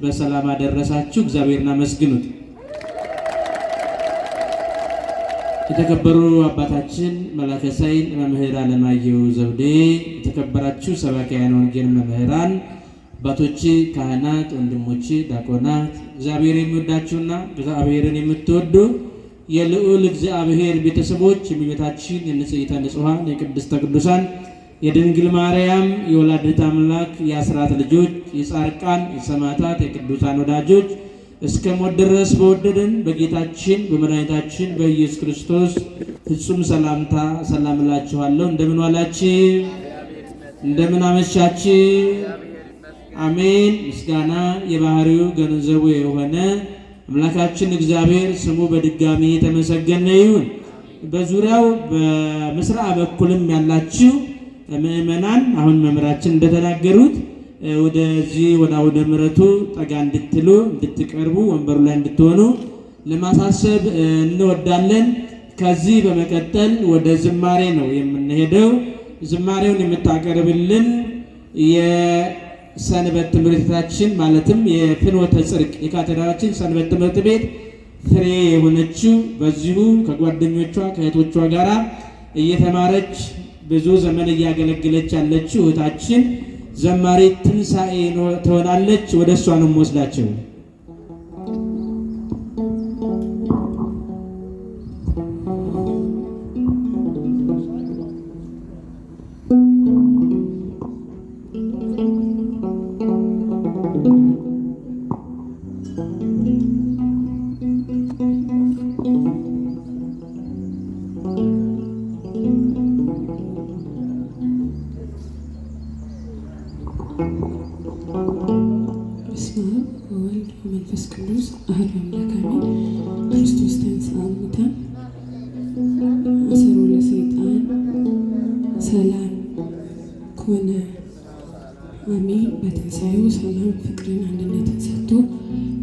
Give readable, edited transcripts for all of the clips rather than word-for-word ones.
በሰላም አደረሳችሁ። እግዚአብሔርን አመስግኑት። የተከበሩ አባታችን መላከ ሰይል መምህር አለማየሁ ዘውዴ፣ የተከበራችሁ ሰባክያነ ወንጌል መምህራን አባቶች፣ ካህናት፣ ወንድሞች፣ ዲያቆናት፣ እግዚአብሔር የሚወዳችሁና እግዚአብሔርን የምትወዱ የልዑል እግዚአብሔር ቤተሰቦች፣ የእመቤታችን የንጽሕተ ንጹሐን የቅድስተ ቅዱሳን የድንግል ማርያም የወላዲተ አምላክ የአስራት ልጆች፣ የጻድቃን የሰማዕታት የቅዱሳን ወዳጆች እስከ ሞት ድረስ በወደደን በጌታችን በመድኃኒታችን በኢየሱስ ክርስቶስ ፍጹም ሰላምታ ሰላም እላችኋለሁ። እንደምን ዋላችሁ? እንደምን አመሻችሁ? አሜን። ምስጋና የባህሪው ገንዘቡ የሆነ አምላካችን እግዚአብሔር ስሙ በድጋሚ የተመሰገነ ይሁን። በዙሪያው በምስራቅ በኩልም ያላችሁ ምእመናን አሁን መምህራችን እንደተናገሩት ወደዚህ ወደ አውደ ምሕረቱ ጠጋ እንድትሉ እንድትቀርቡ ወንበሩ ላይ እንድትሆኑ ለማሳሰብ እንወዳለን። ከዚህ በመቀጠል ወደ ዝማሬ ነው የምንሄደው። ዝማሬውን የምታቀርብልን የሰንበት ትምህርት ቤታችን ማለትም የፍኖተ ጽድቅ የካቴድራላችን ሰንበት ትምህርት ቤት ፍሬ የሆነችው በዚሁ ከጓደኞቿ ከእህቶቿ ጋራ እየተማረች ብዙ ዘመን እያገለገለች ያለችው እህታችን ዘማሪት ትንሣኤ ትሆናለች። ወደ እሷ ነው የምወስዳቸው። በስመ አብ ወወልድ ወመንፈስ ቅዱስ አሐዱ አምላክ አሜን። ክርስቶስ ተንሥአ እሙታን አሰሮ ለሰይጣን ሰላም ኮነ አሜን። በትንሣኤው ሰላም፣ ፍቅርን፣ አንድነትን ሰጥቶ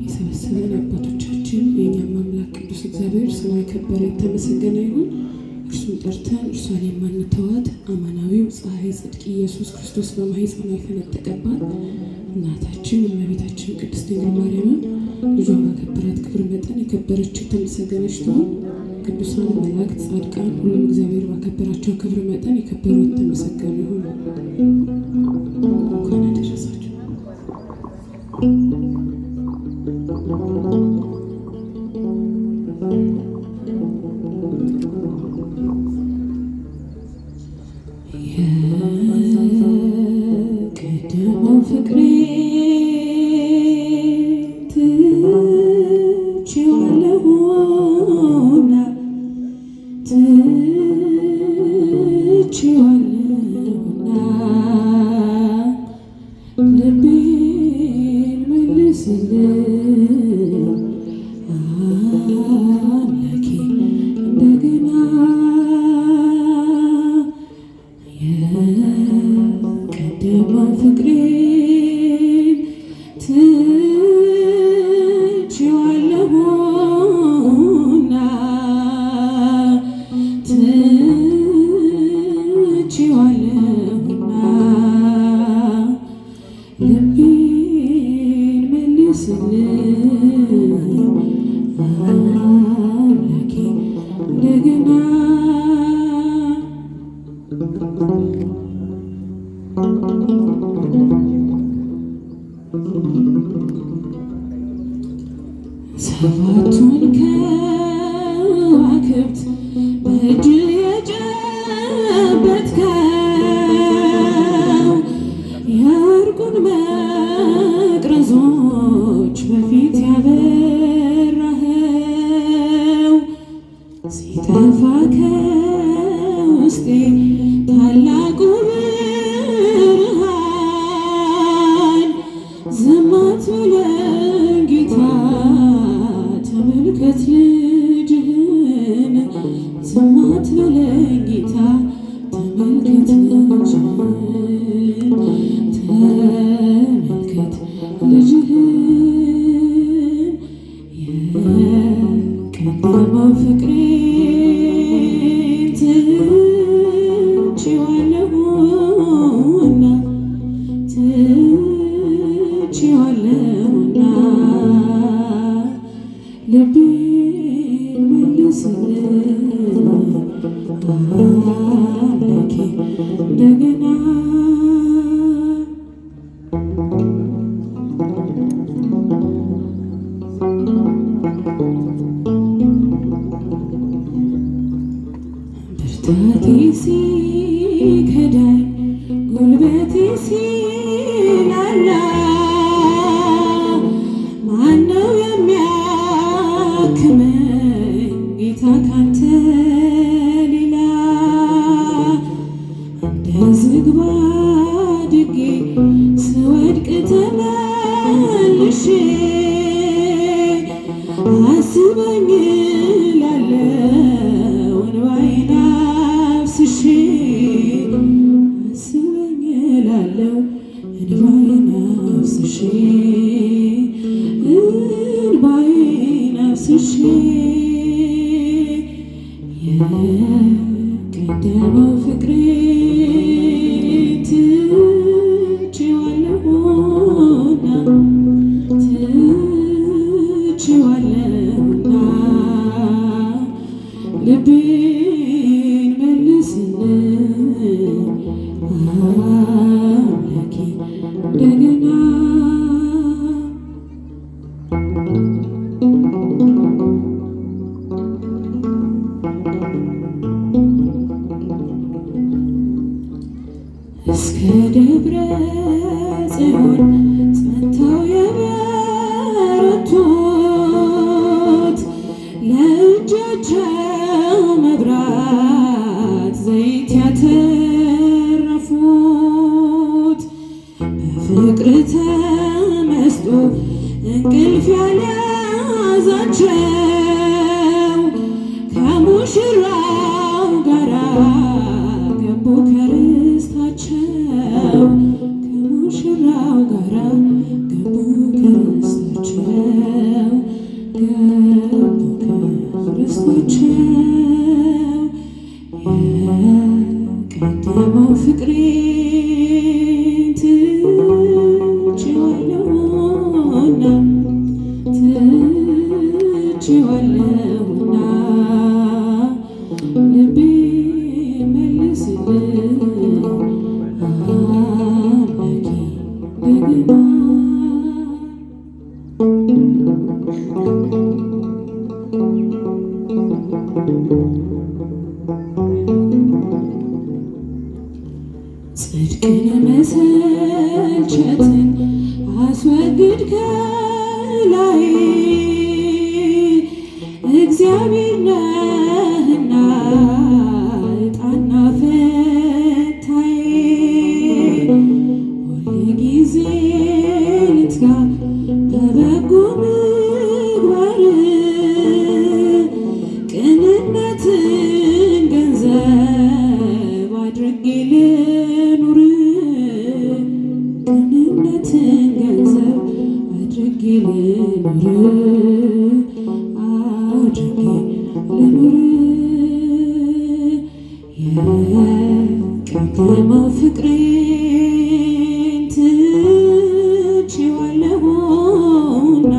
የሰበሰበን አባቶቻችን የእኛም አምላክ ቅዱስ እግዚአብሔር ስሙ የከበረ የተመሰገነ ይሁን። እርሱን ጠርተን እርሷን የማንተዋት አማናዊው ፀሐይ ጽድቅ ኢየሱስ ክርስቶስ በማኅፀኗ የፈነጠቀባት እናታችን እመቤታችን ቅድስት ድንግል ማርያምን ልጇ ባከበራት ክብር መጠን የከበረች የተመሰገነች ትሁን። ቅዱሳን መላእክት፣ ጻድቃን ሁሉም እግዚአብሔር ባከበራቸው ክብር መጠን የከበሩ የተመሰገኑ ይሁን። እንኳን አደረሳችሁ። የቀደመው ፍቅሬ ትቼዋለሁና ልቤን መልስልኝ አምላኬ እንደገና የቀደመው ፍቅሬን ትቼዋለሁና ልቤን መልስልኝ አምላኬ እንደገና ሰባቱን ከዋክብት በእጅ የጨበጥከው የወርቁን መቅረዞች በፊት ያበራኸው ሲጠፋ ከውስጤ ታላቁ ብርሃን ዝም አትበለን ጌታ ተመልከት ልጅህን ዝም አትበለን ጌታ ተመልከት ልጅህን ተመልከት ልጅህን የቀደመው ፍቅሬን ትቼዋለሁና ልቤን መልስልኝ አምላኬ እንደገና ብርታቴ ሲከዳኝ ጉልበቴ ሲላላ ማነው የሚያክመኝ ጌታ ካንተ ሌላ? እንደ ዝግባ አድጌ ስወድቅ ተመልሼ አስበኝ እላለሁ እንባዬን አፍስሼ አስበኝ እላለሁ እንባዬን አፍስሼ እንባዬን አፍስሼ የቀደመው ፍቅሬ ትቼዋለሁና ልቤን መልስልኝ አምላኬ እንደገና እስከ ደብረ ጽዮን ጸንተው የበረቱት ለእጃቸው መብራት ዘይት ያተረፉት በፍቅር ተመስጦ እንቅልፍ ያልያዛቸው ከሙሽራው ጋራ ገቡ ከርስታቸው ከሙሽራው ጋራ ገቡ ከርስታቸው ገቡ ከርስታቸው የቀደመው ፍቅሬን ትቼዋለሁና ትቼዋለሁና ልቤን መልስልኝ አምላኬ እንደገና ጽድቅን መሰልቸትን አስወግድ ከላይ እግዚአብሔር ነህና ዕጣና ፈታዬ ሁልጊዜ ልትጋ በበጎ ምግባር ቅንነትን ገንዘብ አድርጌ ልኑር ቅንነትን ገንዘብ አድርጌ ልኑር አድርጌ ልኑር የቀደመው ፍቅሬን ትቼዋለሁና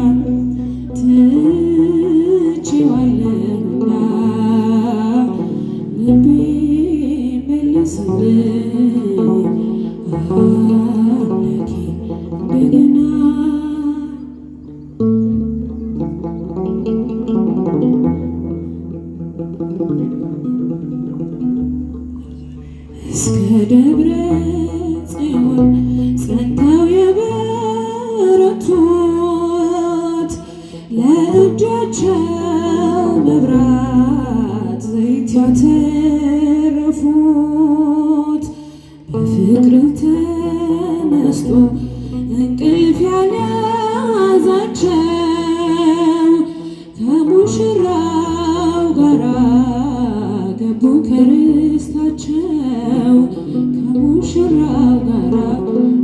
ትቼዋለሁና ልቤን መልስልኝ አምላኬ እንደገና እስከ ደብረ ጽዮን ጸንተው የበረቱት ለእጃቸው መብራት ዘይት ያተረፉት በፍቅር ተመስጦ እንቅልፍ ያልያዛቸው ከሙሽራው ጋራ ገቡ ከርስታቸው ከሙሽራው ጋራ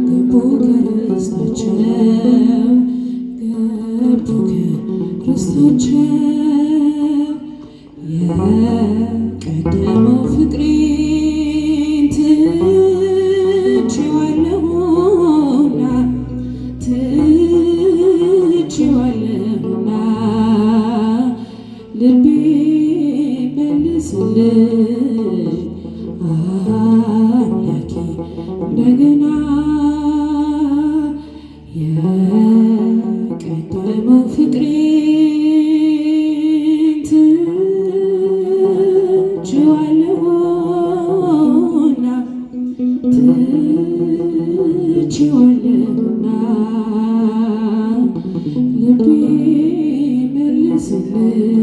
ገቡ ከርስታቸው ገቡ ከርስታቸው የቀደመው ፍቅሬን ትቼዋለሁና ትቼዋለሁና እንደገና የቀደመው ፍቅሬን ትቼዋለሁና ልቤ መልስልኝ